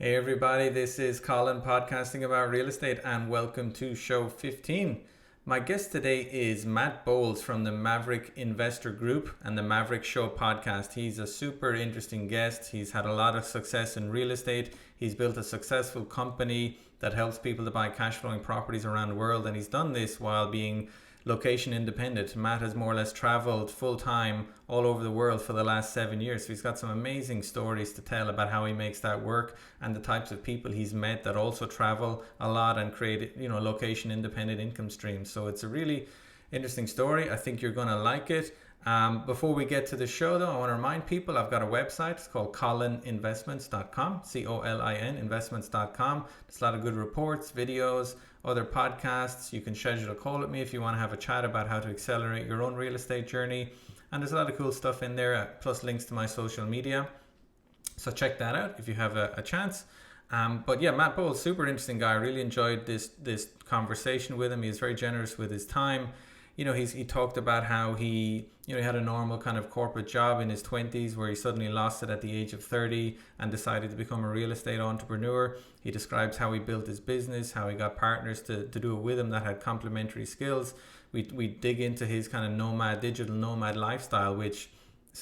Hey everybody, this is Colin podcasting about real estate and welcome to show 15. My guest today is Matt Bowles from the Maverick Investor Group and the Maverick Show podcast. He's a super interesting guest. He's had a lot of success in real estate. He's built a successful company that helps people to buy cash flowing properties around the world, and he's done this while being location independent. Matt has more or less traveled full time all over the world for the last 7 years. So he's got some amazing stories to tell about how he makes that work and the types of people he's met that also travel a lot and create, location independent income streams. So it's a really interesting story. I think you're going to like it. Before we get to the show though, I want to remind people I've got a website. It's called colinvestments.com, COLIN investments.com. There's a lot of good reports, videos, other podcasts. You can schedule a call with me if you want to have a chat about how to accelerate your own real estate journey. And there's a lot of cool stuff in there, plus links to my social media. So check that out if you have a chance. But yeah, Matt Bowles, super interesting guy. I really enjoyed this conversation with him. He's very generous with his time. He talked about how he had a normal kind of corporate job in his 20s where he suddenly lost it at the age of 30 and decided to become a real estate entrepreneur. He describes how he built his business, how he got partners to do it with him that had complementary skills. We dig into his kind of digital nomad lifestyle, which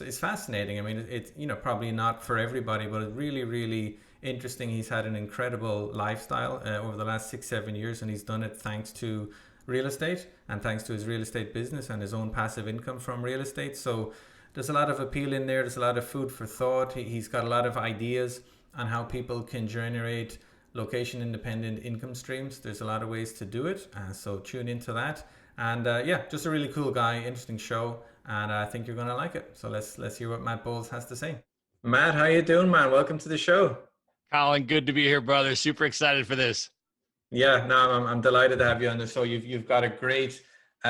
is fascinating. I mean, it's probably not for everybody, but it's really, really interesting. He's had an incredible lifestyle over the last 6-7 years, and he's done it thanks to real estate and thanks to his real estate business and his own passive income from real estate. So there's a lot of appeal in there. There's a lot of food for thought. He's got a lot of ideas on how people can generate location independent income streams. There's a lot of ways to do it. So tune into that. And just a really cool guy, interesting show. And I think you're going to like it. So let's hear what Matt Bowles has to say. Matt, how you doing, man? Welcome to the show. Colin, good to be here, brother. Super excited for this. Yeah, no, I'm delighted to have you on the show. You've got a great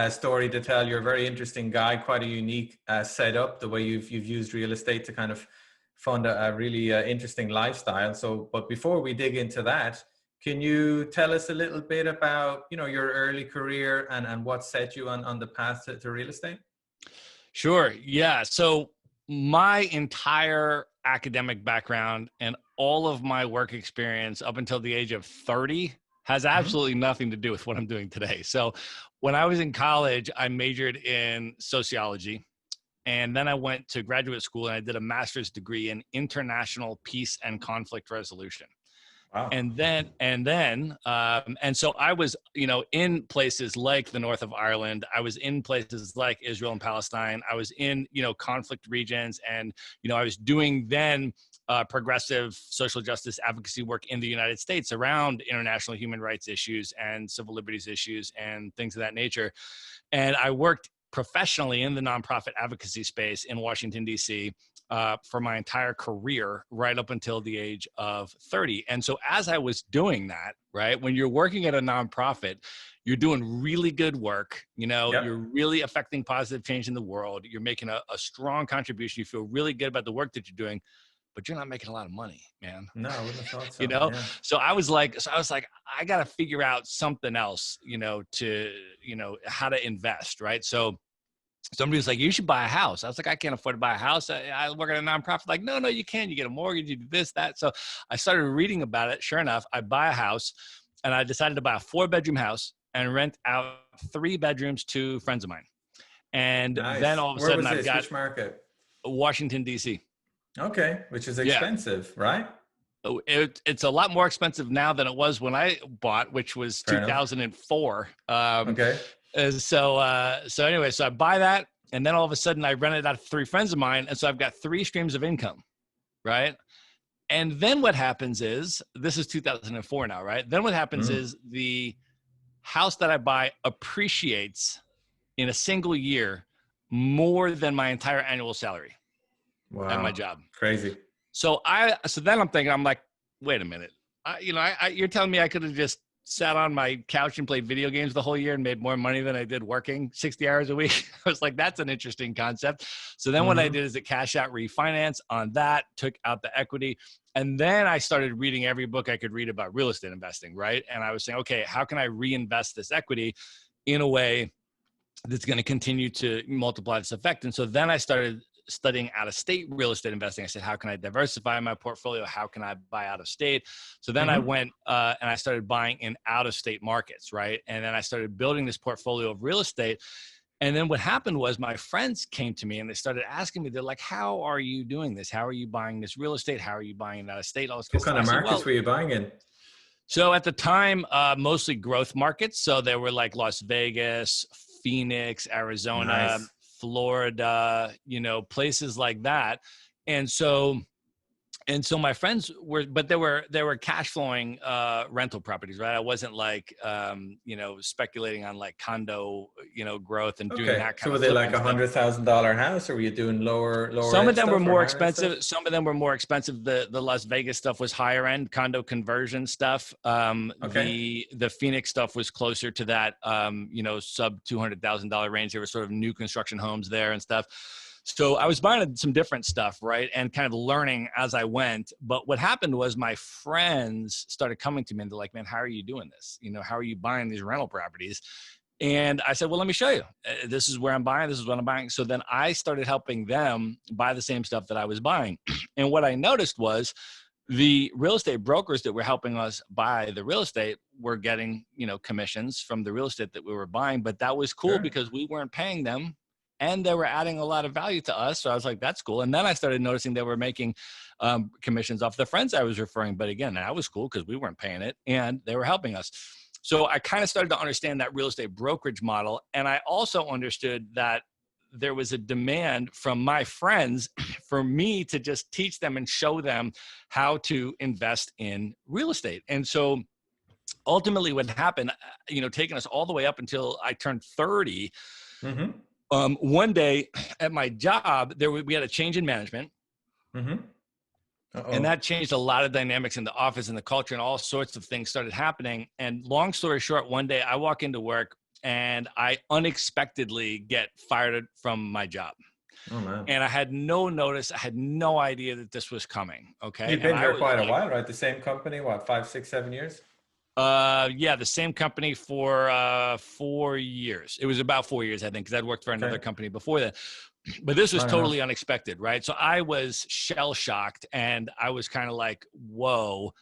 story to tell. You're a very interesting guy, quite a unique setup, the way you've used real estate to kind of fund a really interesting lifestyle. So, but before we dig into that, can you tell us a little bit about, your early career and what set you on the path to real estate? Sure. Yeah. So my entire academic background and all of my work experience up until the age of 30 has absolutely nothing to do with what I'm doing today. So when I was in college, I majored in sociology. And then I went to graduate school and I did a master's degree in international peace and conflict resolution. Wow. And so I was, in places like the north of Ireland. I was in places like Israel and Palestine. I was in, conflict regions. And, I was doing then progressive social justice advocacy work in the United States around international human rights issues and civil liberties issues and things of that nature. And I worked professionally in the nonprofit advocacy space in Washington, D.C. For my entire career, right up until the age of 30. And so as I was doing that, right, when you're working at a nonprofit, you're doing really good work, You're really affecting positive change in the world. You're making a strong contribution. You feel really good about the work that you're doing, but you're not making a lot of money, man. No, I wouldn't have thought so. Yeah. So I was like, I got to figure out something else, how to invest, right? So somebody was like, you should buy a house. I was like, I can't afford to buy a house. I work at a nonprofit. Like, no, you can. You get a mortgage, you do this, that. So I started reading about it. Sure enough, I buy a house and I decided to buy a 4-bedroom house and rent out 3 bedrooms to friends of mine. And then all of a sudden I've got which market? Washington, D.C. Okay, which is expensive, right? It's a lot more expensive now than it was when I bought, which was 2004. Okay. So anyway, so I buy that, and then all of a sudden I rent it out to 3 friends of mine, and so I've got 3 streams of income, right? And then what happens is, this is 2004 now, right? Then what happens is the house that I buy appreciates in a single year more than my entire annual salary. Wow. At my job. Crazy. So then I'm thinking, I'm like, wait a minute. You're telling me I could have just sat on my couch and played video games the whole year and made more money than I did working 60 hours a week? I was like, that's an interesting concept. So then what I did is a cash out refinance on that, took out the equity. And then I started reading every book I could read about real estate investing, right? And I was saying, okay, how can I reinvest this equity in a way that's going to continue to multiply this effect? And so then I started studying out-of-state real estate investing. I said, how can I diversify my portfolio? How can I buy out of state? So then I went and I started buying in out-of-state markets, right? And then I started building this portfolio of real estate. And then what happened was my friends came to me and they started asking me, they're like, how are you doing this? How are you buying this real estate? How are you buying it out of state? All this What kind of markets were you buying in? So at the time, mostly growth markets. So there were like Las Vegas, Phoenix, Arizona, Nice. Florida, places like that. And so my friends were, but they were cash flowing rental properties, right? I wasn't like, speculating on like condo, growth and doing that kind so of were they like flipping stuff. $100,000 house, or were you doing lower Some of end them were stuff or more higher end stuff? expensive. Some of them were more expensive. The Las Vegas stuff was higher end condo conversion stuff. The Phoenix stuff was closer to that, sub $200,000 range. There were sort of new construction homes there and stuff. So I was buying some different stuff, right? And kind of learning as I went. But what happened was my friends started coming to me and they're like, man, how are you doing this? How are you buying these rental properties? And I said, well, let me show you. This is where I'm buying. This is what I'm buying. So then I started helping them buy the same stuff that I was buying. And what I noticed was the real estate brokers that were helping us buy the real estate were getting, commissions from the real estate that we were buying. But that was cool because we weren't paying them and they were adding a lot of value to us. So I was like, that's cool. And then I started noticing they were making commissions off the friends I was referring. But again, that was cool because we weren't paying it and they were helping us. So I kind of started to understand that real estate brokerage model. And I also understood that there was a demand from my friends for me to just teach them and show them how to invest in real estate. And so ultimately what happened, taking us all the way up until I turned 30, one day at my job, we had a change in management. And that changed a lot of dynamics in the office and the culture, and all sorts of things started happening. And long story short, one day I walk into work and I unexpectedly get fired from my job. Oh, man. And I had no notice. I had no idea that this was coming. Okay. You've been here quite a while, right? The same company, what, 5, 6, 7 years? The same company for 4 years. It was about 4 years, I think, because I'd worked for another company before that. But this was totally unexpected, right? So I was shell shocked and I was kind of like, whoa,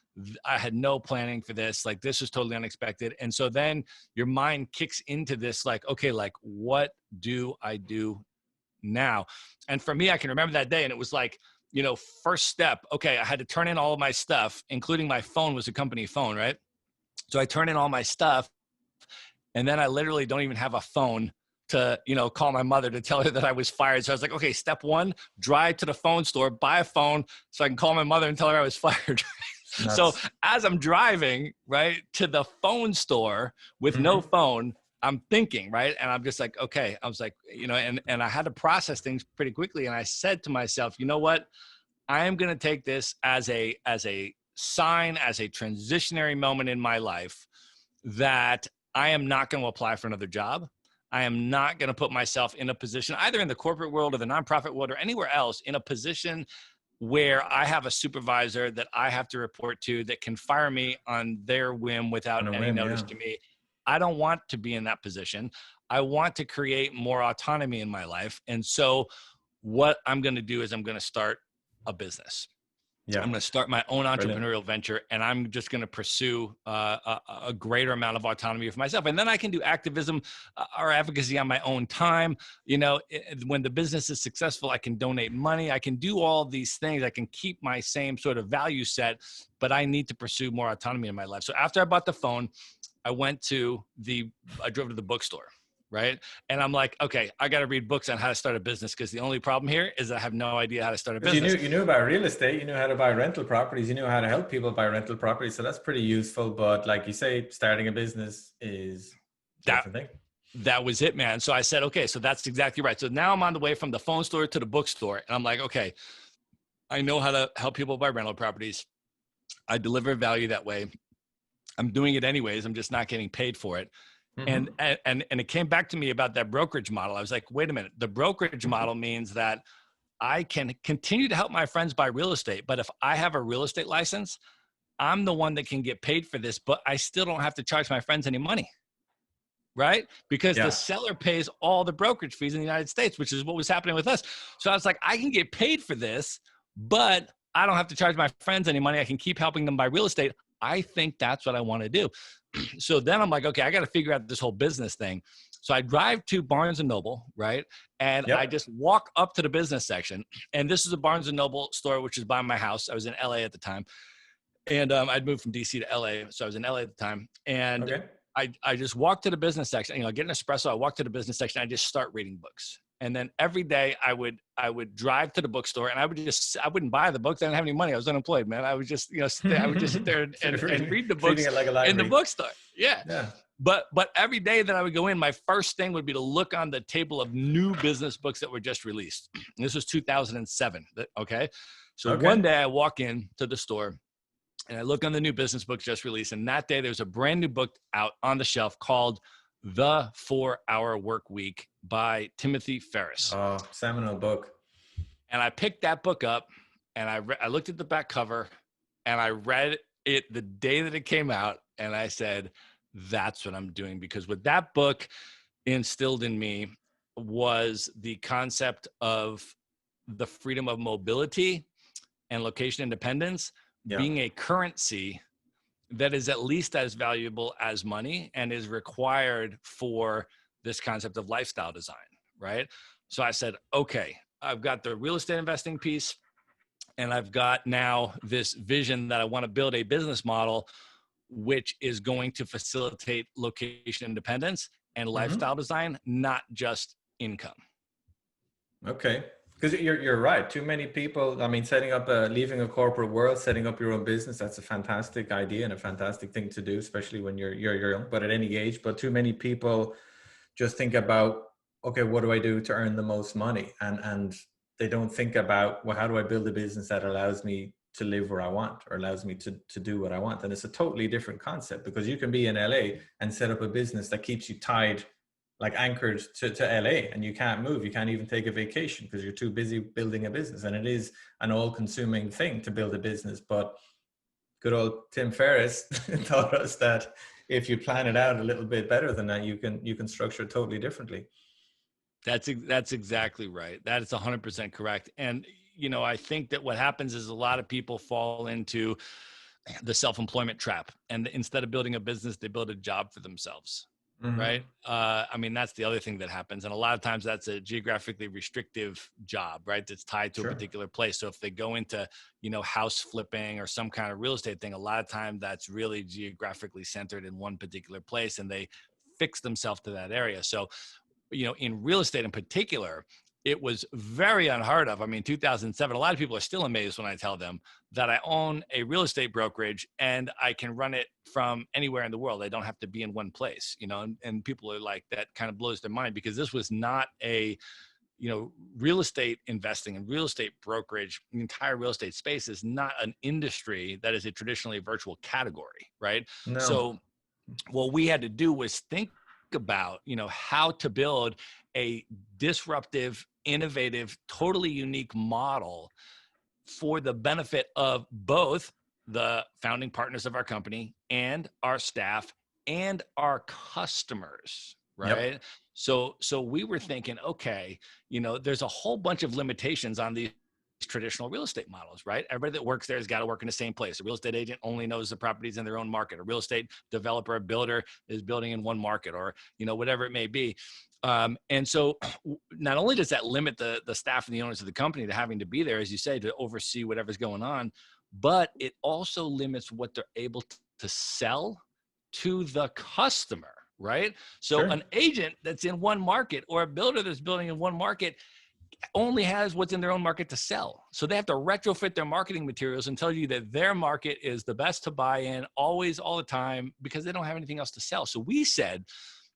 I had no planning for this. Like, this was totally unexpected. And so then your mind kicks into this, like, okay, like, what do I do now? And for me, I can remember that day and it was like, first step, okay, I had to turn in all of my stuff, including my phone was a company phone, right? So I turn in all my stuff and then I literally don't even have a phone to, call my mother to tell her that I was fired. So I was like, okay, step one, drive to the phone store, buy a phone so I can call my mother and tell her I was fired. So as I'm driving, right, to the phone store with no phone, I'm thinking, right? And I'm just like, okay, I was like, and I had to process things pretty quickly. And I said to myself, you know what? I am going to take this as a sign, as a transitionary moment in my life that I am not going to apply for another job. I am not going to put myself in a position, either in the corporate world or the nonprofit world or anywhere else, in a position where I have a supervisor that I have to report to that can fire me on their whim without any notice to me. I don't want to be in that position. I want to create more autonomy in my life. And so what I'm going to do is I'm going to start a business. I'm going to start my own entrepreneurial venture, and I'm just going to pursue a greater amount of autonomy for myself. And then I can do activism or advocacy on my own time. When the business is successful, I can donate money. I can do all these things. I can keep my same sort of value set, but I need to pursue more autonomy in my life. So after I bought the phone, I drove to the bookstore. Right. And I'm like, okay, I got to read books on how to start a business because the only problem here is I have no idea how to start a business. You knew about real estate, you knew how to buy rental properties, you knew how to help people buy rental properties. So that's pretty useful. But like you say, starting a business is a different thing. That was it, man. So I said, okay, so that's exactly right. So now I'm on the way from the phone store to the bookstore. And I'm like, okay, I know how to help people buy rental properties. I deliver value that way. I'm doing it anyways. I'm just not getting paid for it. And it came back to me about that brokerage model. I was like, wait a minute. The brokerage model means that I can continue to help my friends buy real estate. But if I have a real estate license, I'm the one that can get paid for this, but I still don't have to charge my friends any money. right? Because the Yeah. seller pays all the brokerage fees in the United States, which is what was happening with us. So I was like, I can get paid for this, but I don't have to charge my friends any money. I can keep helping them buy real estate. I think that's what I want to do. So then I'm like, okay, I got to figure out this whole business thing. So I drive to Barnes and Noble, right? And I Yep. just walk up to the business section. And this is a Barnes and Noble store, which is by my house. I was in LA at the time. And I'd moved from DC to LA. So I was in LA at the time. And Okay. I just walked to the business section, get an espresso. I walk to the business section. I just start reading books. And then every day I would drive to the bookstore and I wouldn't buy the books. I didn't have any money. I was unemployed, man. I would just, I would just sit there and read the books Treating it like a in the library. bookstore. Yeah. Yeah. But every day that I would go in, my first thing would be to look on the table of new business books that were just released. And this was 2007. Okay. So Okay. one day I walk in to the store and I look on the new business books just released. And that day there's a brand new book out on the shelf called The 4-Hour Work Week by Timothy Ferriss. Oh, seminal book. And I picked that book up and I looked at the back cover and I read it the day that it came out. And I said, that's what I'm doing. Because what that book instilled in me was the concept of the freedom of mobility and location independence being a currency that is at least as valuable as money and is required for this concept of lifestyle design, right? So I said, okay, I've got the real estate investing piece and I've got now this vision that I want to build a business model which is going to facilitate location independence and lifestyle design, not just income. Okay. Because you're right. Too many people, I mean, leaving a corporate world, setting up your own business, that's a fantastic idea and a fantastic thing to do, especially when you're young, but at any age. But too many people just think about, okay, what do I do to earn the most money? And they don't think about, well, how do I build a business that allows me to live where I want or allows me to do what I want? And it's a totally different concept because you can be in LA and set up a business that keeps you tied, like anchored to LA, and you can't move. You can't even take a vacation because you're too busy building a business. And it is an all-consuming thing to build a business. But good old Tim Ferriss taught us that if you plan it out a little bit better than that, you can structure it totally differently. That's exactly right. That is 100% correct. And, I think that what happens is a lot of people fall into the self-employment trap. And instead of building a business, they build a job for themselves. Right. That's the other thing that happens. And a lot of times that's a geographically restrictive job, right? That's tied to a particular place. So if they go into, house flipping or some kind of real estate thing, a lot of time that's really geographically centered in one particular place and they fix themselves to that area. So, in real estate in particular, it was very unheard of. 2007, a lot of people are still amazed when I tell them that I own a real estate brokerage and I can run it from anywhere in the world. I don't have to be in one place, and people are like, that kind of blows their mind because this was not a, real estate investing and real estate brokerage, the entire real estate space is not an industry that is a traditionally virtual category, right? No. So what we had to do was think about, how to build a disruptive, innovative, totally unique model for the benefit of both the founding partners of our company and our staff and our customers, right? Yep. So we were thinking, okay, there's a whole bunch of limitations on these traditional real estate models, right? Everybody that works there has got to work in the same place. A real estate agent only knows the properties in their own market. A real estate developer, a builder is building in one market or, whatever it may be. And so not only does that limit the staff and the owners of the company to having to be there, as you say, to oversee whatever's going on, but it also limits what they're able to sell to the customer, right? So an agent that's in one market or a builder that's building in one market only has what's in their own market to sell. So they have to retrofit their marketing materials and tell you that their market is the best to buy in always, all the time, because they don't have anything else to sell. So we said,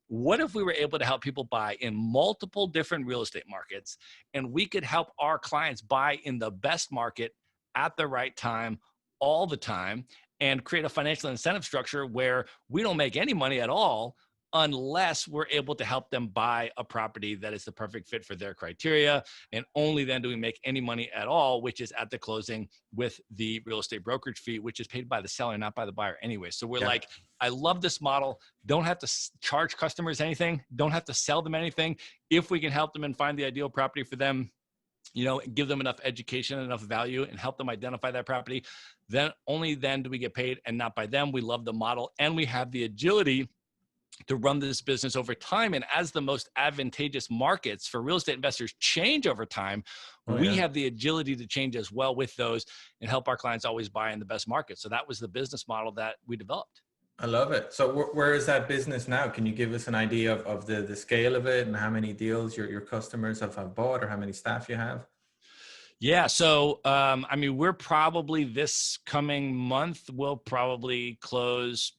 what if we were able to help people buy in multiple different real estate markets and we could help our clients buy in the best market at the right time, all the time, and create a financial incentive structure where we don't make any money at all unless we're able to help them buy a property that is the perfect fit for their criteria. And only then do we make any money at all, which is at the closing with the real estate brokerage fee, which is paid by the seller, not by the buyer anyway. So we're like, I love this model. Don't have to charge customers anything. Don't have to sell them anything. If we can help them and find the ideal property for them, give them enough education, enough value, and help them identify that property, then only then do we get paid and not by them. We love the model, and we have the agility to run this business over time. And as the most advantageous markets for real estate investors change over time, we have the agility to change as well with those and help our clients always buy in the best market. So that was the business model that we developed. I love it. So where is that business now? Can you give us an idea of the scale of it and how many deals your customers have bought, or how many staff you have? Yeah. So, we're probably this coming month, we'll probably close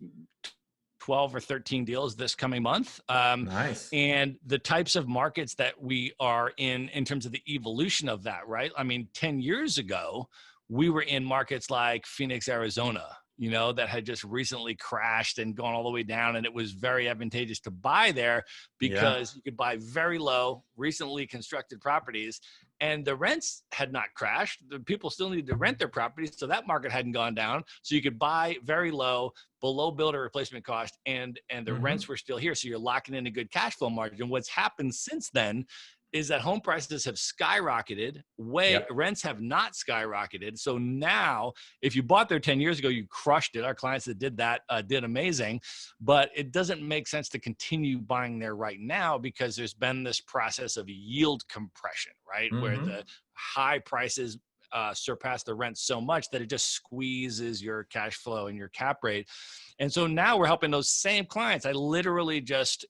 12 or 13 deals this coming month. Nice. And the types of markets that we are in terms of the evolution of that, right? 10 years ago, we were in markets like Phoenix, Arizona, that had just recently crashed and gone all the way down. And it was very advantageous to buy there because you could buy very low, recently constructed properties, and the rents had not crashed. The people still needed to rent their properties, so that market hadn't gone down. So you could buy very low, below builder replacement cost, and the rents were still here. So you're locking in a good cash flow margin. What's happened since then is that home prices have skyrocketed. Rents have not skyrocketed. So now, if you bought there 10 years ago, you crushed it. Our clients that did that did amazing. But it doesn't make sense to continue buying there right now because there's been this process of yield compression, right? Where the high prices surpass the rent so much that it just squeezes your cash flow and your cap rate. And so now we're helping those same clients. I literally just,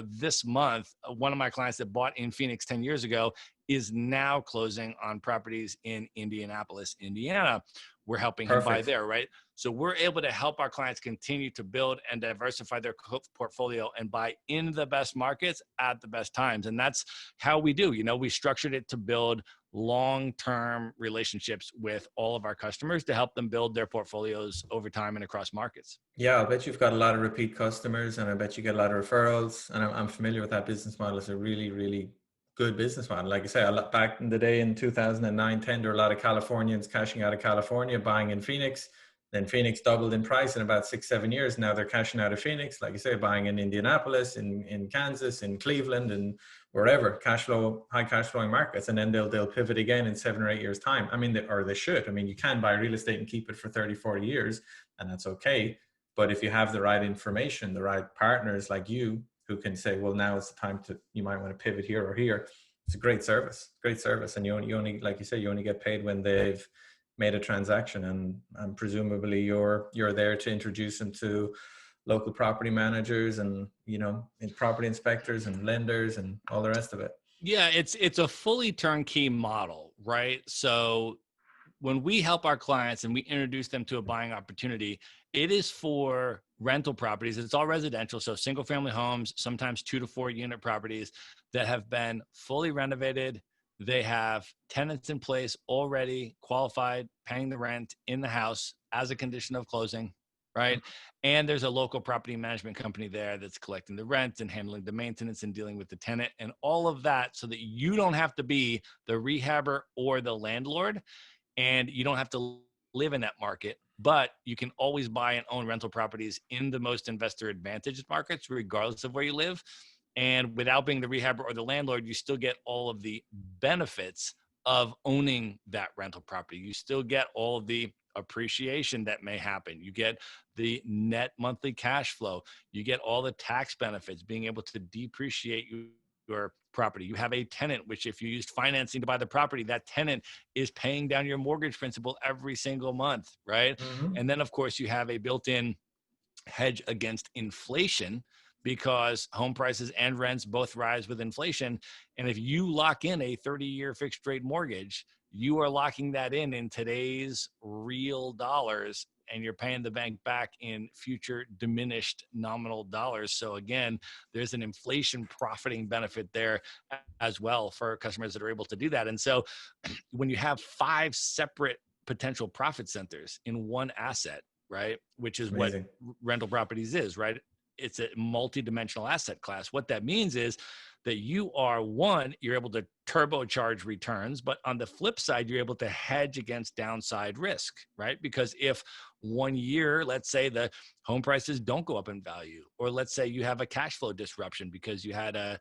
this month, one of my clients that bought in Phoenix 10 years ago is now closing on properties in Indianapolis, Indiana. We're helping him buy there, right? So we're able to help our clients continue to build and diversify their portfolio and buy in the best markets at the best times. And that's how we do. We structured it to build long-term relationships with all of our customers to help them build their portfolios over time and across markets. Yeah, I bet you've got a lot of repeat customers, and I bet you get a lot of referrals. And I'm familiar with that business model. It's a really, really good business model. Like I say, back in the day in 2009, 10, there were a lot of Californians cashing out of California, buying in Phoenix. Then Phoenix doubled in price in about 6-7 years. Now they're cashing out of Phoenix, like you say, buying in Indianapolis, in Kansas, in Cleveland, and wherever, high cash flowing markets. And then they'll pivot again in 7 or 8 years time. They should. You can buy real estate and keep it for 30, 40 years, and that's okay. But if you have the right information, the right partners like you who can say, well, now is the time you might want to pivot here or here. It's a great service. And you only, like you say, you only get paid when they've made a transaction, and presumably you're there to introduce them to local property managers and property inspectors and lenders and all the rest of it. Yeah, it's a fully turnkey model, right? So when we help our clients and we introduce them to a buying opportunity, it is for rental properties. It's all residential, so single family homes, sometimes 2 to 4 unit properties that have been fully renovated. They have tenants in place already, qualified, paying the rent in the house as a condition of closing, right? And there's a local property management company there that's collecting the rent and handling the maintenance and dealing with the tenant and all of that, so that you don't have to be the rehabber or the landlord, and you don't have to live in that market, but you can always buy and own rental properties in the most investor advantaged markets, regardless of where you live. And without being the rehabber or the landlord, you still get all of the benefits of owning that rental property. You still get all of the appreciation that may happen. You get the net monthly cash flow. You get all the tax benefits, being able to depreciate your property. You have a tenant, which if you used financing to buy the property, that tenant is paying down your mortgage principal every single month, right? And then, of course, you have a built-in hedge against inflation, because home prices and rents both rise with inflation. And if you lock in a 30-year fixed rate mortgage, you are locking that in today's real dollars, and you're paying the bank back in future diminished nominal dollars. So again, there's an inflation profiting benefit there as well for customers that are able to do that. And so when you have 5 separate potential profit centers in one asset, right, which is amazing. What rental properties is, right? it's a multi-dimensional asset class. What that means is that you are you're able to turbocharge returns, but on the flip side, you're able to hedge against downside risk, right? Because if one year, let's say the home prices don't go up in value, or let's say you have a cash flow disruption because you had a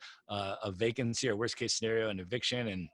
vacancy or worst case scenario, an eviction, and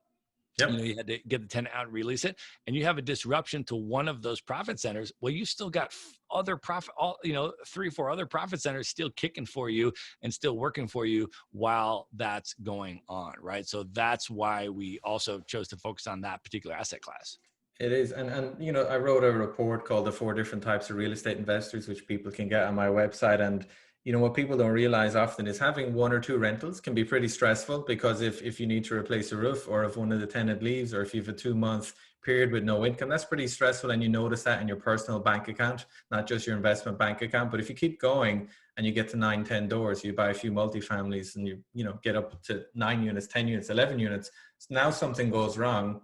Yep. you had to get the tenant out and release it, and you have a disruption to one of those profit centers. Well, you still got other profit, 3 or 4 other profit centers still kicking for you and still working for you while that's going on, right? So that's why we also chose to focus on that particular asset class. It is. And I wrote a report called The 4 Different Types of Real Estate Investors, which people can get on my website. And, what people don't realize often is having 1 or 2 rentals can be pretty stressful, because if you need to replace a roof, or if one of the tenant leaves, or if you have a 2-month period with no income, that's pretty stressful. And you notice that in your personal bank account, not just your investment bank account. But if you keep going and you get to 9, 10 doors, you buy a few multifamilies, and you get up to 9 units, 10 units, 11 units. So now something goes wrong,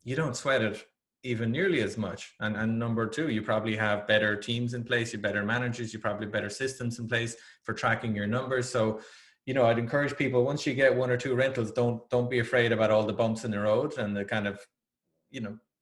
you don't sweat it even nearly as much. And number 2, you probably have better teams in place, you better managers, you probably better systems in place for tracking your numbers. So, I'd encourage people, once you get 1 or 2 rentals, don't be afraid about all the bumps in the road and the kind of,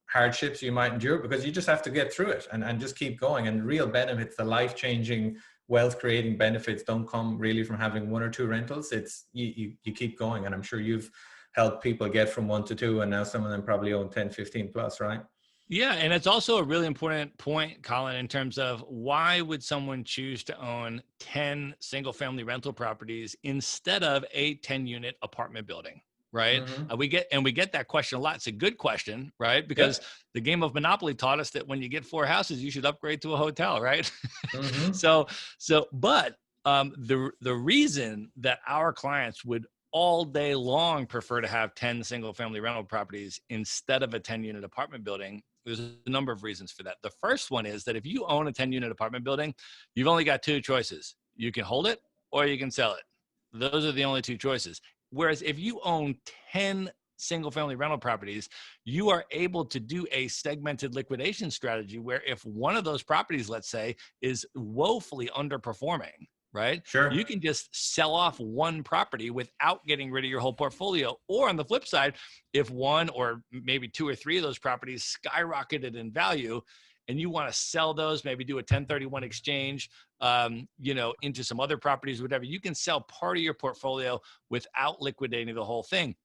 hardships you might endure, because you just have to get through it and just keep going. And real benefits, the life-changing, wealth-creating benefits, don't come really from having 1 or 2 rentals. It's you keep going. And I'm sure you've helped people get from 1 to 2, and now some of them probably own 10, 15 plus, right? Yeah, and it's also a really important point, Colin, in terms of why would someone choose to own 10 single-family rental properties instead of a 10-unit apartment building, right? Mm-hmm. We get that question a lot. It's a good question, right? Because Yep. the game of Monopoly taught us that when you get 4 houses, you should upgrade to a hotel, right? Mm-hmm. so, but the reason that our clients would all day long prefer to have 10 single family rental properties instead of a 10-unit apartment building, there's a number of reasons for that. The first one is that if you own a 10-unit apartment building, you've only got 2 choices. You can hold it or you can sell it. Those are the only 2 choices. Whereas if you own 10 single family rental properties, you are able to do a segmented liquidation strategy where if one of those properties, let's say, is woefully underperforming, right? Sure. You can just sell off one property without getting rid of your whole portfolio. Or on the flip side, if 1 or maybe 2 or 3 of those properties skyrocketed in value and you want to sell those, maybe do a 1031 exchange, into some other properties, whatever, you can sell part of your portfolio without liquidating the whole thing,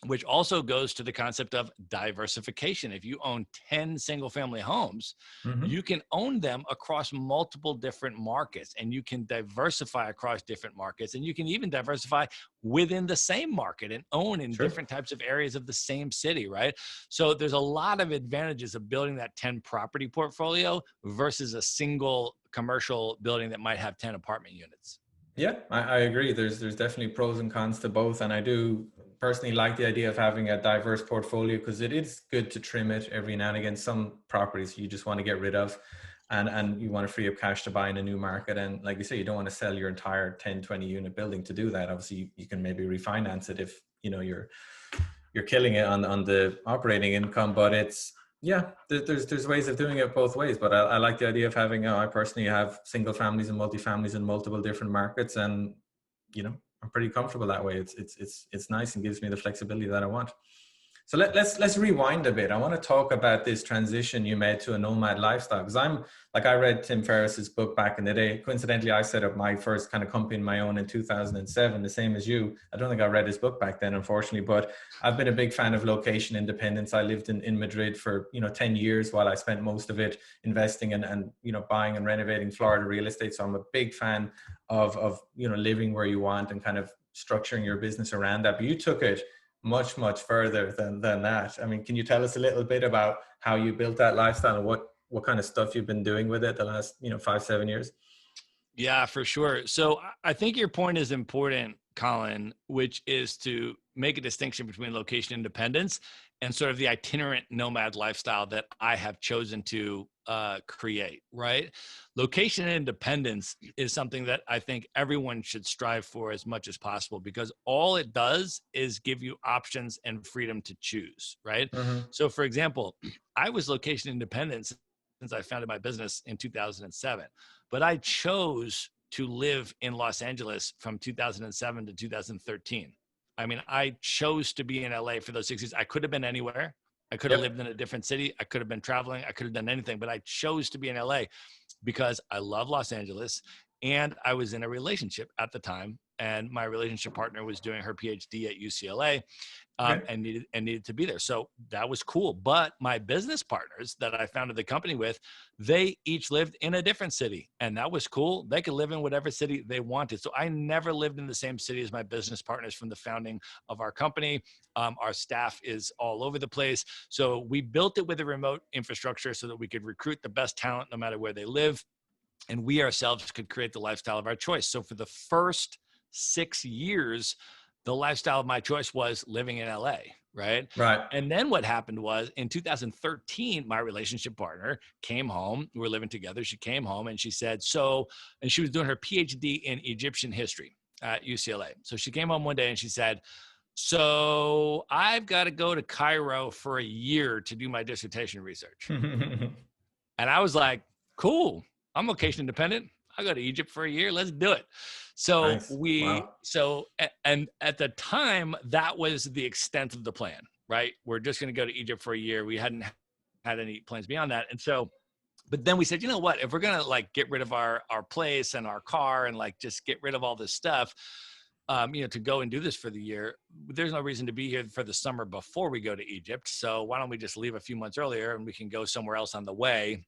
which also goes to the concept of diversification. If you own 10 single family homes, Mm-hmm. you can own them across multiple different markets, and you can diversify across different markets, and you can even diversify within the same market and own in Sure. different types of areas of the same city, right? So there's a lot of advantages of building that 10 property portfolio versus a single commercial building that might have 10 apartment units. Yeah, I agree. There's definitely pros and cons to both. And I do personally like the idea of having a diverse portfolio, because it is good to trim it every now and again. Some properties you just want to get rid of, and you want to free up cash to buy in a new market. And like you say, you don't want to sell your entire 10, 20 unit building to do that. Obviously, you can maybe refinance it if you're killing it on the operating income. But it's, yeah, there's ways of doing it both ways. But I like the idea of having, I personally have single families and multifamilies in multiple different markets, and I'm pretty comfortable that way. It's nice and gives me the flexibility that I want. So let's rewind a bit. I want to talk about this transition you made to a nomad lifestyle, because I read Tim Ferriss's book back in the day. Coincidentally, I set up my first kind of company my own in 2007, the same as you. I don't think I read his book back then, unfortunately, but I've been a big fan of location independence. I lived in Madrid for 10 years, while I spent most of it investing and buying and renovating Florida real estate. So I'm a big fan of living where you want and kind of structuring your business around that. But you took it much, much further than that. I mean, can you tell us a little bit about how you built that lifestyle and what kind of stuff you've been doing with it the last 5-7 years? Yeah, for sure. So I think your point is important, Colin, which is to make a distinction between location independence and sort of the itinerant nomad lifestyle that I have chosen to create, right? Location independence is something that I think everyone should strive for as much as possible, because all it does is give you options and freedom to choose, right? Mm-hmm. So for example, I was location independent since I founded my business in 2007. But I chose to live in Los Angeles from 2007 to 2013. I mean, I chose to be in LA for those 6 years. I could have been anywhere. I could have lived Yep. in a different city. I could have been traveling. I could have done anything, but I chose to be in LA because I love Los Angeles and I was in a relationship at the time. And my relationship partner was doing her PhD at UCLA Okay. and needed to be there. So that was cool. But my business partners that I founded the company with, they each lived in a different city, and that was cool. They could live in whatever city they wanted. So I never lived in the same city as my business partners from the founding of our company. Our staff is all over the place. So we built it with a remote infrastructure so that we could recruit the best talent no matter where they live. And we ourselves could create the lifestyle of our choice. So for the first 6 years, the lifestyle of my choice was living in LA, right? Right. And then what happened was in 2013, my relationship partner came home. We were living together. She came home and she said, and she was doing her PhD in Egyptian history at UCLA. So she came home one day and she said, so I've got to go to Cairo for a year to do my dissertation research. And I was like, cool. I'm location independent. I'll go to Egypt for a year. Let's do it. So Nice. and at the time, that was the extent of the plan, right? We're just going to go to Egypt for a year. We hadn't had any plans beyond that. And so, but then we said, you know what, if we're going to like get rid of our place and our car and like just get rid of all this stuff, to go and do this for the year, there's no reason to be here for the summer before we go to Egypt. So why don't we just leave a few months earlier and we can go somewhere else on the way?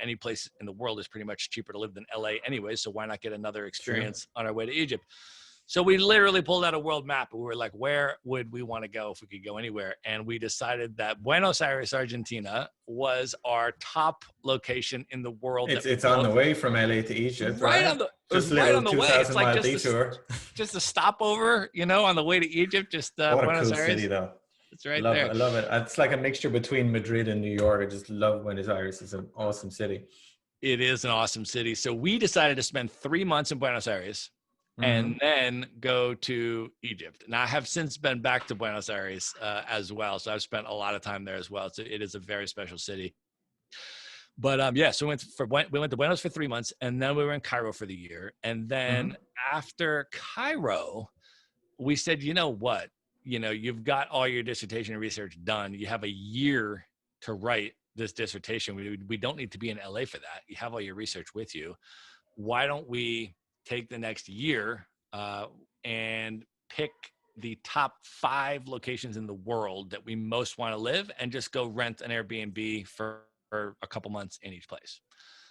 Any place in the world is pretty much cheaper to live than LA anyway. So why not get another experience on our way to Egypt? So we literally pulled out a world map. We were like, where would we want to go if we could go anywhere? And we decided that Buenos Aires, Argentina was our top location in the world. It's on the way from LA to Egypt, right? right? Just right on the way. It's like 2,000-mile detour. just a stopover, on the way to Egypt, just What a Buenos cool Aires. city, though. It's right Love there. It. I love it. It's like a mixture between Madrid and New York. I just love Buenos Aires. It's an awesome city. It is an awesome city. So we decided to spend 3 months in Buenos Aires and then go to Egypt. Now I have since been back to Buenos Aires as well. So I've spent a lot of time there as well. So it is a very special city. But so we went to Buenos for 3 months, and then we were in Cairo for the year. And then after Cairo, we said, you know what? You've got all your dissertation research done. You have a year to write this dissertation. We don't need to be in LA for that. You have all your research with you. Why don't we take the next year and pick the top 5 locations in the world that we most want to live and just go rent an Airbnb for a couple months in each place.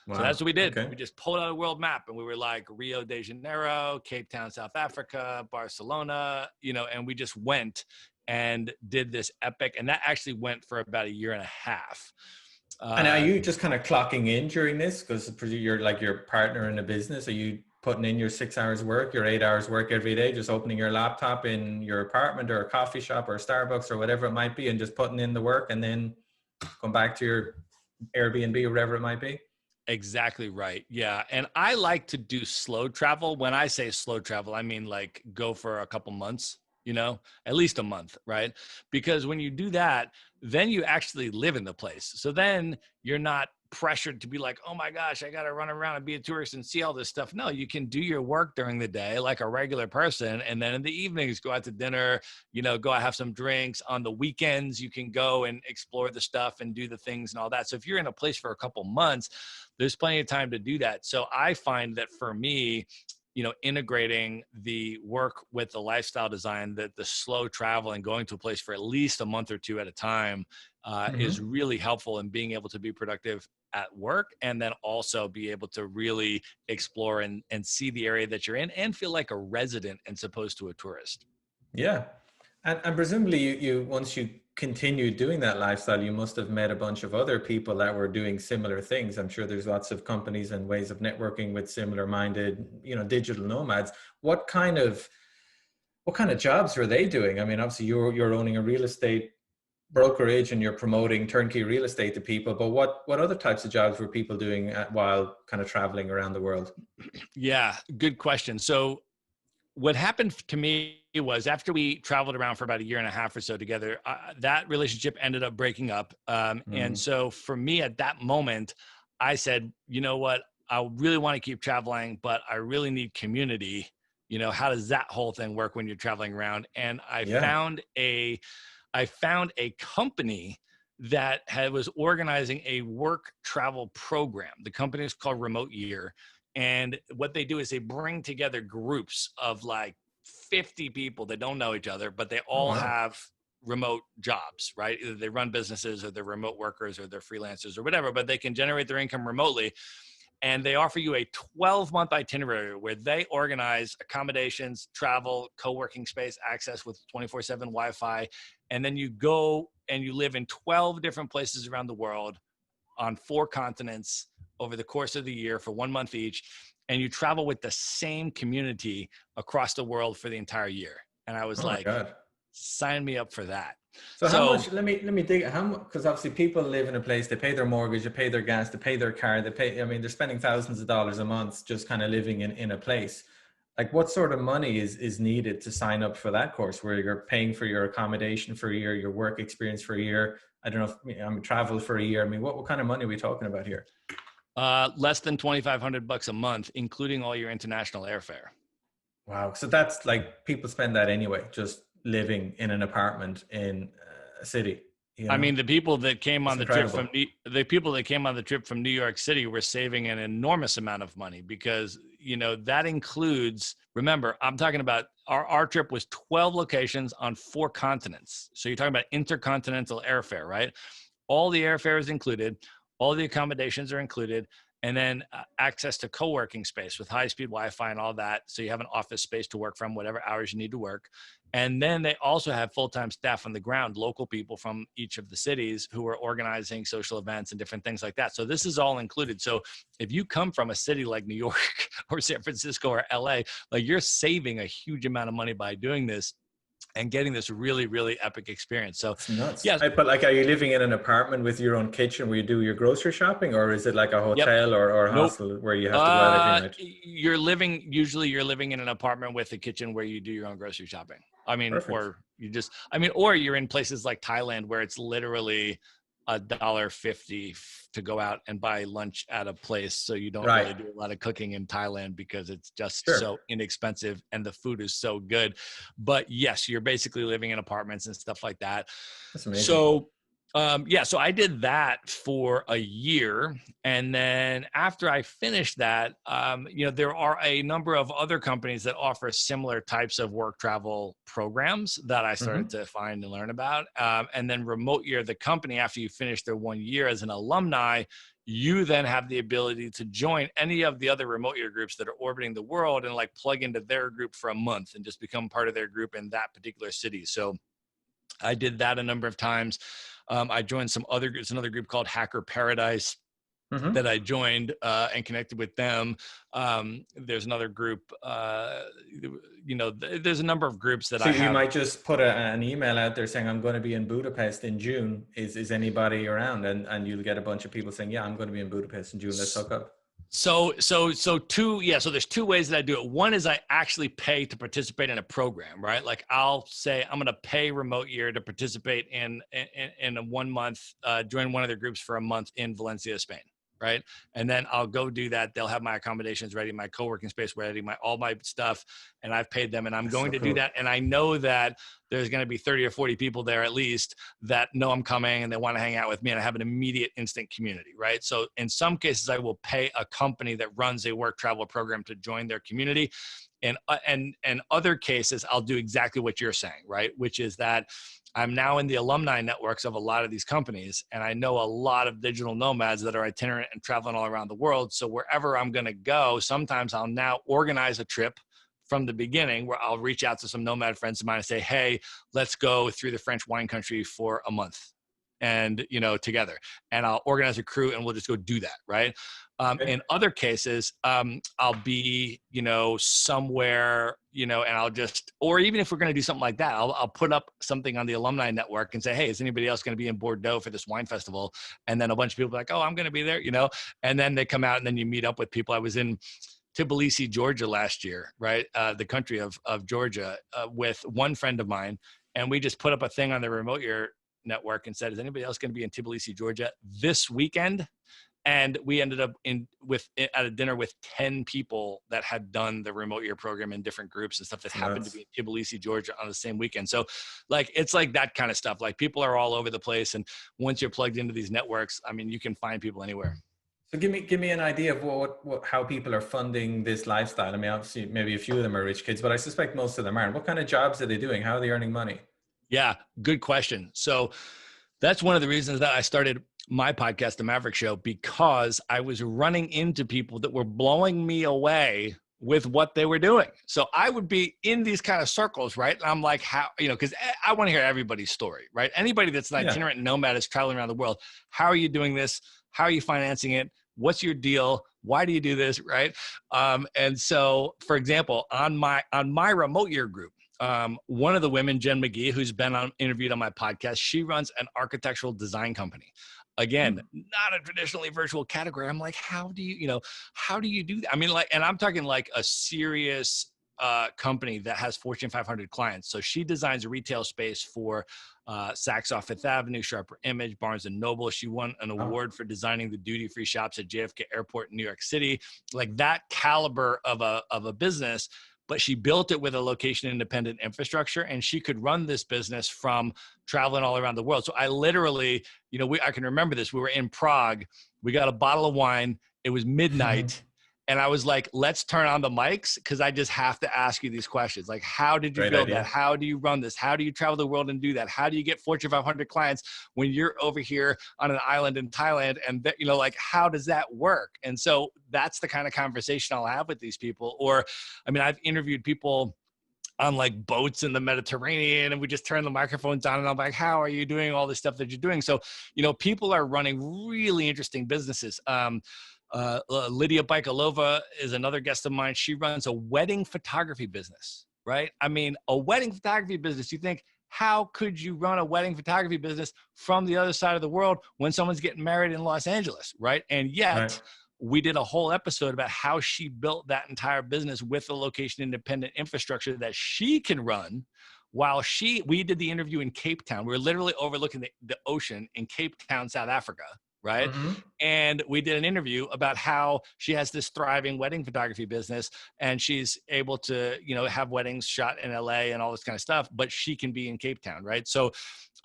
Wow. So that's what we did. Okay. We just pulled out a world map and we were like Rio de Janeiro, Cape Town, South Africa, Barcelona, and we just went and did this epic. And that actually went for about a year and a half. And are you just kind of clocking in during this? Because you're like your partner in a business. Are you putting in your 6 hours work, your 8 hours work every day, just opening your laptop in your apartment or a coffee shop or a Starbucks or whatever it might be and just putting in the work and then come back to your Airbnb or whatever it might be? Exactly right. Yeah. And I like to do slow travel. When I say slow travel, I mean like go for a couple months, at least a month, right? Because when you do that, then you actually live in the place. So then you're not pressured to be like, oh my gosh, I got to run around and be a tourist and see all this stuff. No, you can do your work during the day like a regular person. And then in the evenings, go out to dinner, go out, have some drinks. On the weekends, you can go and explore the stuff and do the things and all that. So if you're in a place for a couple months, there's plenty of time to do that. So I find that for me, integrating the work with the lifestyle design, that the slow travel and going to a place for at least a month or two at a time is really helpful in being able to be productive at work and then also be able to really explore and see the area that you're in and feel like a resident as opposed to a tourist. Yeah. And presumably you once you continue doing that lifestyle, you must have met a bunch of other people that were doing similar things. I'm sure there's lots of companies and ways of networking with similar minded, digital nomads. What kind of jobs were they doing? I mean, obviously you're owning a real estate brokerage and you're promoting turnkey real estate to people, but what other types of jobs were people doing while kind of traveling around the world? Yeah, good question. So what happened to me was after we traveled around for about a year and a half or so together, that relationship ended up breaking up. And so for me at that moment, I said, you know what, I really want to keep traveling, but I really need community. You know, how does that whole thing work when you're traveling around? And Yeah. I found a company that was organizing a work travel program. The company is called Remote Year. And what they do is they bring together groups of like 50 people that don't know each other, but they Oh, all wow. have remote jobs, right? Either they run businesses or they're remote workers or they're freelancers or whatever, but they can generate their income remotely. And they offer you a 12-month itinerary where they organize accommodations, travel, co-working space, access with 24/7 Wi-Fi. And then you go and you live in 12 different places around the world on 4 continents over the course of the year for 1 month each. And you travel with the same community across the world for the entire year. And I was Oh my like, God. sign me up for that. So how So much, let me dig, how much, because obviously people live in a place, they pay their mortgage, they pay their gas, they pay their car, they pay, I mean, they're spending thousands of dollars a month just kind of living in a place. Like what sort of money is needed to sign up for that course where you're paying for your accommodation for a year, your work experience for a year? I don't know if, I mean, travel for a year. I mean, what kind of money are we talking about here? less than $2,500 a month, including all your international airfare. Wow. So that's like people spend that anyway, just living in an apartment in a city, you I know? mean, the people that came It's on the trip incredible. from New York City were saving an enormous amount of money because, you know, that includes, remember, I'm talking about our trip was 12 locations on 4 continents. So you're talking about intercontinental airfare, right? All the airfare is included, all the accommodations are included, and then access to co-working space with high-speed Wi-Fi and all that. So you have an office space to work from, whatever hours you need to work. And then they also have full-time staff on the ground, local people from each of the cities who are organizing social events and different things like that. So this is all included. So if you come from a city like New York or San Francisco or LA, like you're saving a huge amount of money by doing this and getting this really, really epic experience. So It's nuts. yes, But like, are you living in an apartment with your own kitchen where you do your grocery shopping, or is it like a yep, hotel or a nope. hostel where you have to go out every night? Usually you're living in an apartment with a kitchen where you do your own grocery shopping. I mean, Perfect. or you're in places like Thailand where it's literally $1.50 to go out and buy lunch at a place. So you don't Right. really do a lot of cooking in Thailand because it's just Sure. so inexpensive and the food is so good. But yes, you're basically living in apartments and stuff like that. That's amazing. So yeah, so I did that for a year. And then after I finished that, you know, there are a number of other companies that offer similar types of work travel programs that I started Hmm. to find and learn about. And then Remote Year, the company, after you finish their 1 year as an alumni, you then have the ability to join any of the other Remote Year groups that are orbiting the world and like plug into their group for a month and just become part of their group in that particular city. So I did that a number of times. I joined some other groups, another group called Hacker Paradise Hmm. that I joined and connected with them. There's another group, you know, there's a number of groups that So I you have. might just put an email out there saying, I'm going to be in Budapest in June. Is anybody around? And you'll get a bunch of people saying, yeah, I'm going to be in Budapest in June. Let's hook up. So there's 2 ways that I do it. One is I actually pay to participate in a program, right? Like I'll say I'm going to pay Remote Year to participate in a 1 month, join one of their groups for a month in Valencia, Spain. Right. And then I'll go do that. They'll have my accommodations ready, my co-working space ready, all my stuff. And I've paid them and I'm That's so going to do cool. that. And I know that there's going to be 30 or 40 people there at least that know I'm coming and they want to hang out with me. And I have an immediate instant community. Right. So in some cases, I will pay a company that runs a work travel program to join their community. And other cases, I'll do exactly what you're saying. Right. Which is that I'm now in the alumni networks of a lot of these companies, and I know a lot of digital nomads that are itinerant and traveling all around the world. So wherever I'm going to go, sometimes I'll now organize a trip from the beginning where I'll reach out to some nomad friends of mine and say, hey, let's go through the French wine country for a month and, you know, together. And I'll organize a crew and we'll just go do that, right? Okay. In other cases, I'll be, you know, somewhere, you know, and I'll just, or even if we're going to do something like that, I'll put up something on the alumni network and say, hey, is anybody else going to be in Bordeaux for this wine festival? And then a bunch of people are like, oh, I'm going to be there, you know, and then they come out and then you meet up with people. I was in Tbilisi, Georgia last year, right? The country of Georgia with one friend of mine. And we just put up a thing on the Remote Year network and said, is anybody else going to be in Tbilisi, Georgia this weekend? And we ended up at a dinner with 10 people that had done the remote year program in different groups and stuff that happened to be in Tbilisi, Georgia on the same weekend. So like, it's like that kind of stuff. Like people are all over the place. And once you're plugged into these networks, I mean, you can find people anywhere. So give me an idea of how people are funding this lifestyle. I mean, obviously, maybe a few of them are rich kids, but I suspect most of them aren't. What kind of jobs are they doing? How are they earning money? Yeah, good question. So that's one of the reasons that I started my podcast, The Maverick Show, because I was running into people that were blowing me away with what they were doing. So I would be in these kind of circles, right? And I'm like, how, because I want to hear everybody's story, right? Anybody that's an itinerant nomad is traveling around the world. How are you doing this? How are you financing it? What's your deal? Why do you do this, right? And so, for example, on my remote year group, one of the women, Jen McGee, who's been interviewed on my podcast, she runs an architectural design company. Again, not a traditionally virtual category. I'm like, how do you do that? I mean, like, and I'm talking like a serious company that has Fortune 500 clients. So she designs a retail space for Saks off Fifth Avenue, Sharper Image, Barnes and Noble. She won an award for designing the duty-free shops at JFK Airport in New York City. Like that caliber of a business. But she built it with a location-independent infrastructure, and she could run this business from traveling all around the world. So I literally, I can remember this. We were in Prague. We got a bottle of wine. It was midnight. And I was like, let's turn on the mics because I just have to ask you these questions. Like, how did you build that? How do you run this? How do you travel the world and do that? How do you get Fortune 500 clients when you're over here on an island in Thailand? And, like, how does that work? And so that's the kind of conversation I'll have with these people. Or, I mean, I've interviewed people on like boats in the Mediterranean and we just turn the microphones on and I'm like, how are you doing all this stuff that you're doing? So, people are running really interesting businesses. Lydia Baikalova is another guest of mine. She runs a wedding photography business, right? I mean, a wedding photography business, you think, how could you run a wedding photography business from the other side of the world when someone's getting married in Los Angeles, right? And yet we did a whole episode about how she built that entire business with a location independent infrastructure that she can run while we did the interview in Cape Town. We were literally overlooking the ocean in Cape Town, South Africa. Right. And we did an interview about how she has this thriving wedding photography business and she's able to, have weddings shot in LA and all this kind of stuff, but she can be in Cape Town. Right. So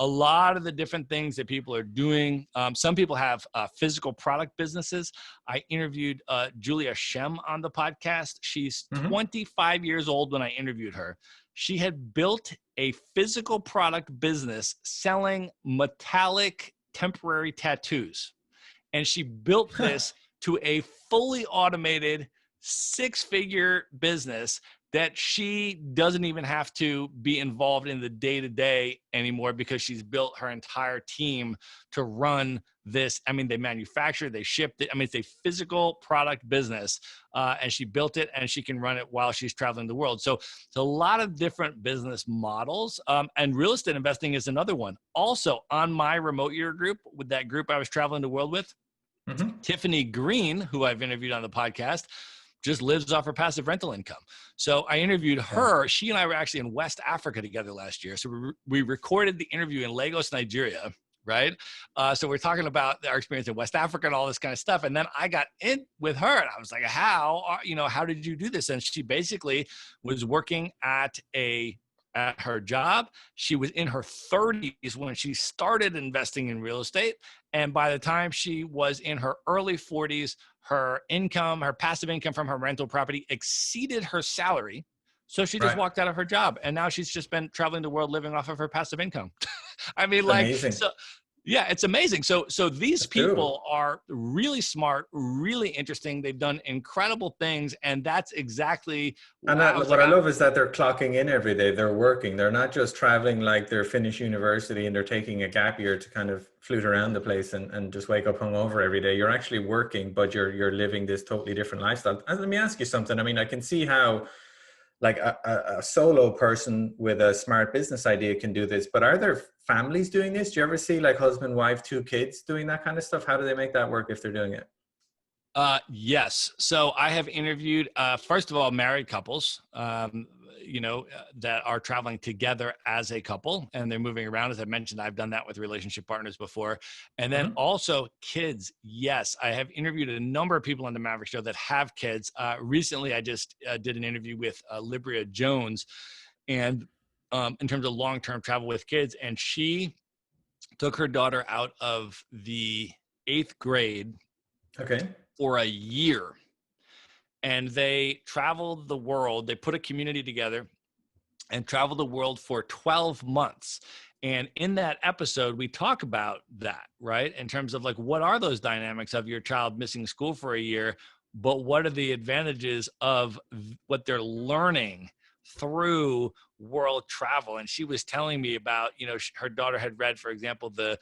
a lot of the different things that people are doing. Some people have physical product businesses. I interviewed Julia Shem on the podcast. She's 25 years old when I interviewed her. She had built a physical product business selling metallic temporary tattoos. And she built this to a fully automated 6-figure business that she doesn't even have to be involved in the day-to-day anymore because she's built her entire team to run this. I mean, they manufacture, they shipped it. I mean, it's a physical product business and she built it and she can run it while she's traveling the world. So it's a lot of different business models and real estate investing is another one. Also on my remote year group, with that group I was traveling the world with, Tiffany Green, who I've interviewed on the podcast, just lives off her passive rental income. So I interviewed her. She and I were actually in West Africa together last year. So we recorded the interview in Lagos, Nigeria, right? So we're talking about our experience in West Africa and all this kind of stuff. And then I got in with her and I was like, how did you do this? And she basically was working at her job. She was in her 30s when she started investing in real estate. And by the time she was in her early 40s, her passive income from her rental property exceeded her salary. So she just walked out of her job. And now she's just been traveling the world living off of her passive income. I mean, amazing. Yeah, it's amazing. So these people are really smart, really interesting. They've done incredible things. And that's exactly what I love is that they're clocking in every day. They're working. They're not just traveling like they're finished university and they're taking a gap year to kind of flute around the place and just wake up hungover every day. You're actually working, but you're living this totally different lifestyle. And let me ask you something. I mean, I can see how like a solo person with a smart business idea can do this, but are there families doing this? Do you ever see like husband, wife, 2 kids doing that kind of stuff? How do they make that work if they're doing it? Yes. So I have interviewed, first of all, married couples, that are traveling together as a couple and they're moving around. As I mentioned, I've done that with relationship partners before. And then Hmm. also kids. Yes. I have interviewed a number of people on the Maverick Show that have kids. Recently, I just did an interview with Libria Jones and in terms of long-term travel with kids. And she took her daughter out of the 8th grade Okay. for a year and they traveled the world. They put a community together and traveled the world for 12 months. And in that episode, we talk about that, right? In terms of like, what are those dynamics of your child missing school for a year, but what are the advantages of what they're learning through world travel? And she was telling me about, her daughter had read, for example, the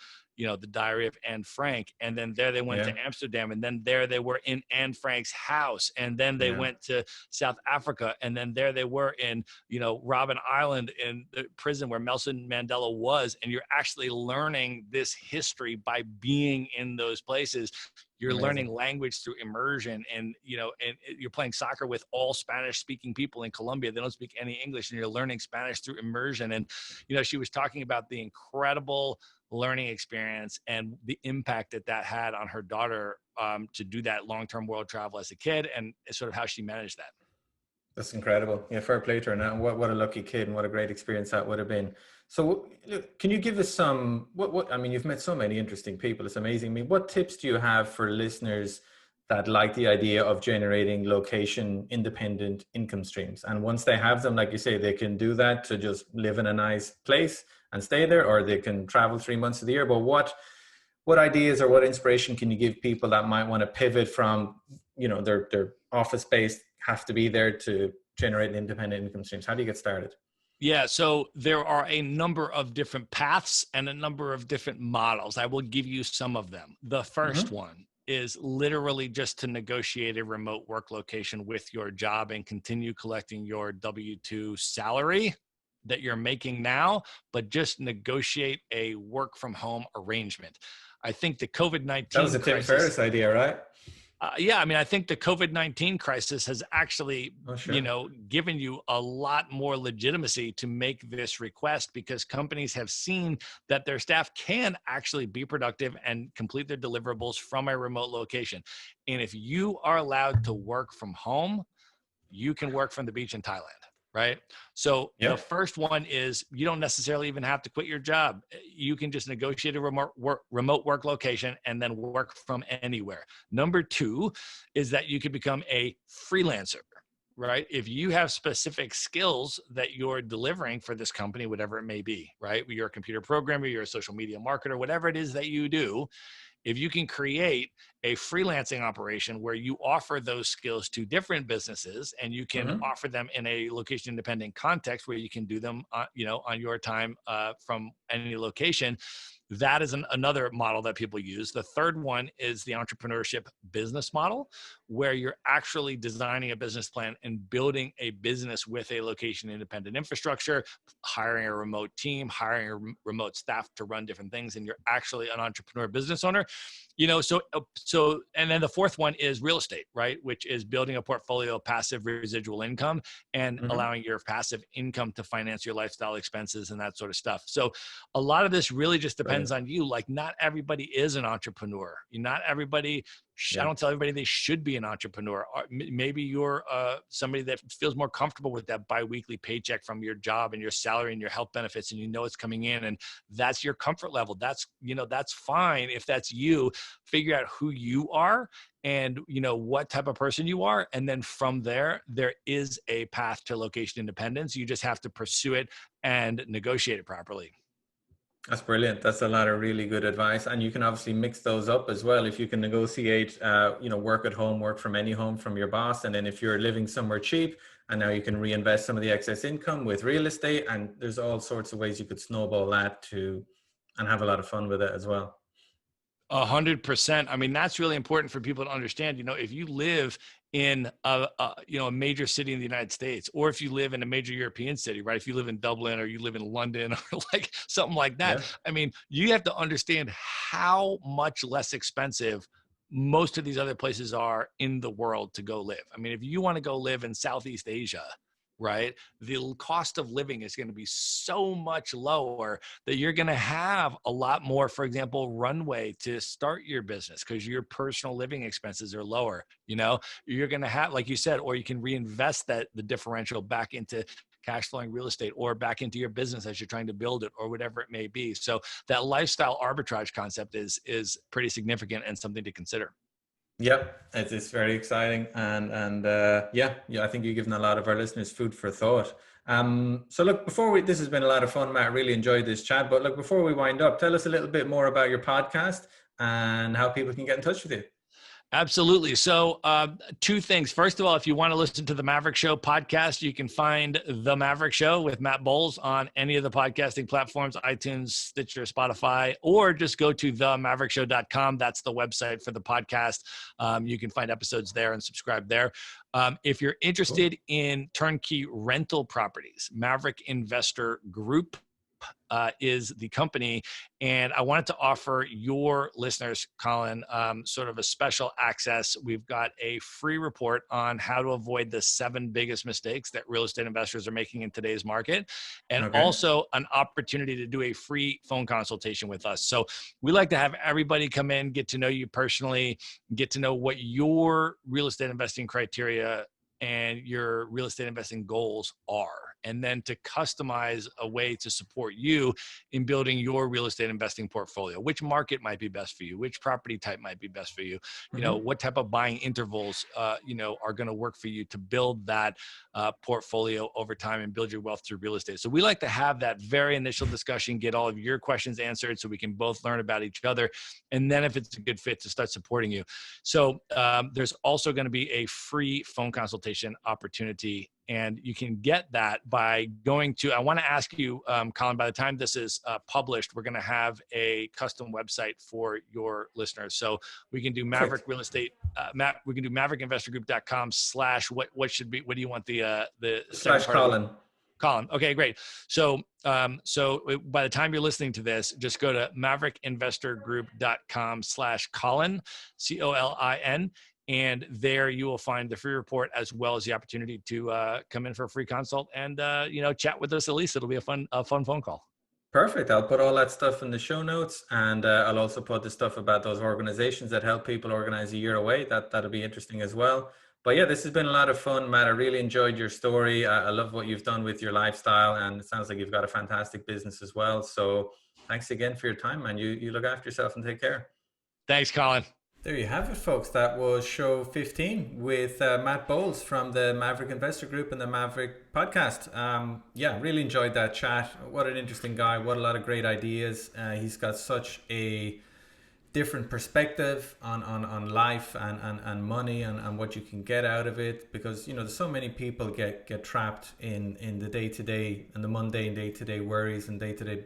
Diary of Anne Frank, and then there they went Yeah. to Amsterdam, and then there they were in Anne Frank's house, and then they Yeah. went to South Africa, and then there they were in Robben Island in the prison where Nelson Mandela was, and you're actually learning this history by being in those places. You're learning Amazing. language through immersion, and you're playing soccer with all Spanish speaking people in Colombia. They don't speak any English, and you're learning Spanish through immersion. And she was talking about the incredible learning experience and the impact that had on her daughter to do that long-term world travel as a kid, and sort of how she managed that. That's incredible. Yeah, fair play to her. Now, what a lucky kid, and what a great experience that would have been. So, look, can you give us some? What? I mean, you've met so many interesting people. It's amazing. I mean, what tips do you have for listeners that like the idea of generating location-independent income streams? And once they have them, like you say, they can do that to just live in a nice place and stay there, or they can travel 3 months of the year. But what ideas or what inspiration can you give people that might want to pivot from, their office based, have to be there to generate independent income streams? How do you get started? Yeah, so there are a number of different paths and a number of different models. I will give you some of them. The first Hmm. one is literally just to negotiate a remote work location with your job and continue collecting your W-2 salary that you're making now, but just negotiate a work from home arrangement. I think the COVID That was 19 a Tim crisis Ferriss idea, right? yeah, I mean, I think the COVID-19 crisis has actually, Oh, sure. given you a lot more legitimacy to make this request because companies have seen that their staff can actually be productive and complete their deliverables from a remote location. And if you are allowed to work from home, you can work from the beach in Thailand, right? So the Yep. first one is you don't necessarily even have to quit your job. You can just negotiate a remote work location and then work from anywhere. Number two is that you can become a freelancer, right? If you have specific skills that you're delivering for this company, whatever it may be, right? You're a computer programmer, you're a social media marketer, whatever it is that you do, if you can create a freelancing operation where you offer those skills to different businesses and you can Hmm. offer them in a location independent context where you can do them on your time from any location, that is another model that people use. The third one is the entrepreneurship business model, where you're actually designing a business plan and building a business with a location independent infrastructure, hiring a remote team, hiring a remote staff to run different things, and you're actually an entrepreneur business owner. So and then the fourth one is real estate, right? Which is building a portfolio of passive residual income and Hmm. allowing your passive income to finance your lifestyle expenses and that sort of stuff. So a lot of this really just depends Brilliant. on you. Like, not everybody is an entrepreneur. Not everybody, I Yeah. don't tell everybody they should be an entrepreneur. Or maybe you're somebody that feels more comfortable with that biweekly paycheck from your job and your salary and your health benefits, and it's coming in, and that's your comfort level. That's fine if that's you. Figure out who you are and what type of person you are, and then from there is a path to location independence. You just have to pursue it and negotiate it properly. That's brilliant. That's a lot of really good advice. And you can obviously mix those up as well. If you can negotiate, work at home, work from any home from your boss. And then if you're living somewhere cheap, and now you can reinvest some of the excess income with real estate. And there's all sorts of ways you could snowball that and have a lot of fun with it as well. 100%. I mean, that's really important for people to understand. If you live in a major city in the United States, or if you live in a major European city, right? If you live in Dublin or you live in London or like something like that, Yeah. I mean, you have to understand how much less expensive most of these other places are in the world to go live. I mean, if you want to go live in Southeast Asia, right, the cost of living is going to be so much lower that you're going to have a lot more, for example, runway to start your business because your personal living expenses are lower. You're going to have, like you said, or you can reinvest the differential back into cash flowing real estate or back into your business as you're trying to build it or whatever it may be. So that lifestyle arbitrage concept is pretty significant and something to consider. Yep, it's very exciting, and yeah, I think you've given a lot of our listeners food for thought. So look, this has been a lot of fun, Matt. I really enjoyed this chat. But look, before we wind up, tell us a little bit more about your podcast and how people can get in touch with you. Absolutely. So two things. First of all, if you want to listen to the Maverick Show podcast, you can find the Maverick Show with Matt Bowles on any of the podcasting platforms, iTunes, Stitcher, Spotify, or just go to themaverickshow.com. That's the website for the podcast. You can find episodes there and subscribe there. If you're interested in turnkey rental properties, Maverick Investor Group is the company. And I wanted to offer your listeners, Colin, sort of a special access. We've got a free report on how to avoid the 7 biggest mistakes that real estate investors are making in today's market, and also an opportunity to do a free phone consultation with us. So we like to have everybody come in, get to know you personally, get to know what your real estate investing criteria and your real estate investing goals are, and then to customize a way to support you in building your real estate investing portfolio. Which market might be best for you? Which property type might be best for you? What type of buying intervals, are going to work for you to build that portfolio over time and build your wealth through real estate. So we like to have that very initial discussion, get all of your questions answered so we can both learn about each other. And then if it's a good fit, to start supporting you. So there's also going to be a free phone consultation opportunity. And you can get that by going to, I want to ask you, Colin, by the time this is published, we're going to have a custom website for your listeners. So we can do Maverick Real Estate, we can do maverickinvestorgroup.com/ what do you want the / Colin. Colin. Okay, great. So by the time you're listening to this, just go to maverickinvestorgroup.com / Colin, COLIN. And there you will find the free report as well as the opportunity to come in for a free consult and chat with us. At least it'll be a fun phone call. Perfect. I'll put all that stuff in the show notes, and I'll also put the stuff about those organizations that help people organize a year away. That'll be interesting as well. But yeah, this has been a lot of fun, Matt. I really enjoyed your story. I love what you've done with your lifestyle, and it sounds like you've got a fantastic business as well. So thanks again for your time, man. You look after yourself and take care. Thanks, Colin. There you have it, folks. That was show 15 with Matt Bowles from the Maverick Investor Group and the Maverick Podcast. Really enjoyed that chat. What an interesting guy. What a lot of great ideas. He's got such a different perspective on life and money and what you can get out of it, because there's so many people get trapped in the day-to-day and the mundane day-to-day worries and day-to-day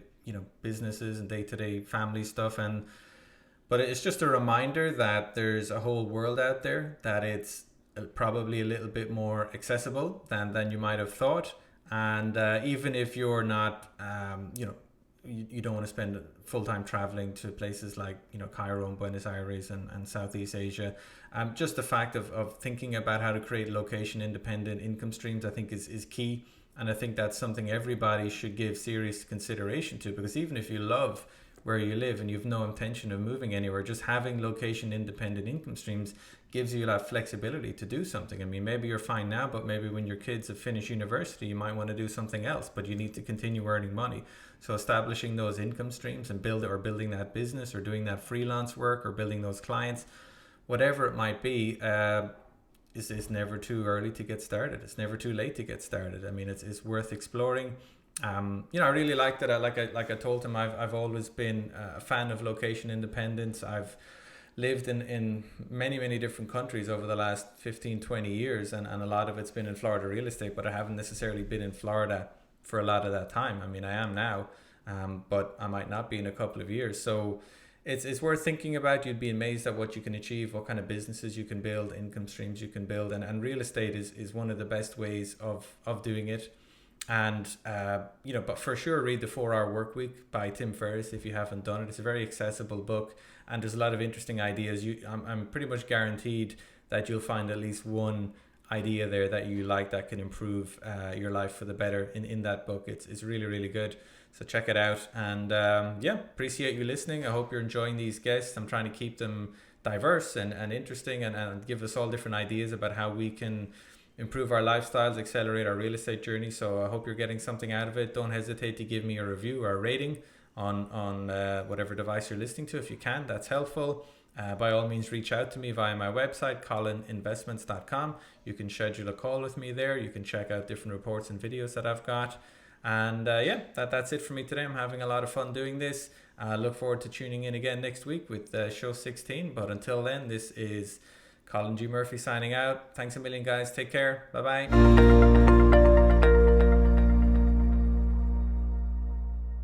businesses and day-to-day family stuff, but it's just a reminder that there's a whole world out there, that it's probably a little bit more accessible than you might have thought. And even if you're not, you don't want to spend full-time traveling to places like, Cairo and Buenos Aires and Southeast Asia. Just the fact of thinking about how to create location-independent income streams, I think is key. And I think that's something everybody should give serious consideration to, because even if you love where you live and you've no intention of moving anywhere, just having location independent income streams gives you that flexibility to do something. I mean, maybe you're fine now, but maybe when your kids have finished university, you might want to do something else, but you need to continue earning money. So establishing those income streams and building that business or doing that freelance work or building those clients, whatever it might be, it's never too early to get started. It's never too late to get started. I mean, it's worth exploring. I really liked it. Like I told him, I've always been a fan of location independence. I've lived in many different countries over the last 15-20 years, and a lot of it's been in Florida real estate, but I haven't necessarily been in Florida for a lot of that time. I mean, I am now, but I might not be in a couple of years. So it's worth thinking about. You'd be amazed at what you can achieve, what kind of businesses you can build, income streams you can build, and real estate is one of the best ways of doing it. And but for sure, read The 4 Hour Work Week by Tim Ferriss if you haven't done it. It's a very accessible book, and there's a lot of interesting ideas. I'm pretty much guaranteed that you'll find at least one idea there that you like that can improve your life for the better in that book. It's really, really good. So check it out. And appreciate you listening. I hope you're enjoying these guests. I'm trying to keep them diverse and interesting, and give us all different ideas about how we can improve our lifestyles, accelerate our real estate journey. So I hope you're getting something out of it. Don't hesitate to give me a review or a rating on whatever device you're listening to. If you can, that's helpful. By all means, reach out to me via my website, colininvestments.com. You can schedule a call with me there. You can check out different reports and videos that I've got. And that's it for me today. I'm having a lot of fun doing this. I look forward to tuning in again next week with show 16. But until then, this is Colin G. Murphy signing out. Thanks a million, guys. Take care. Bye-bye.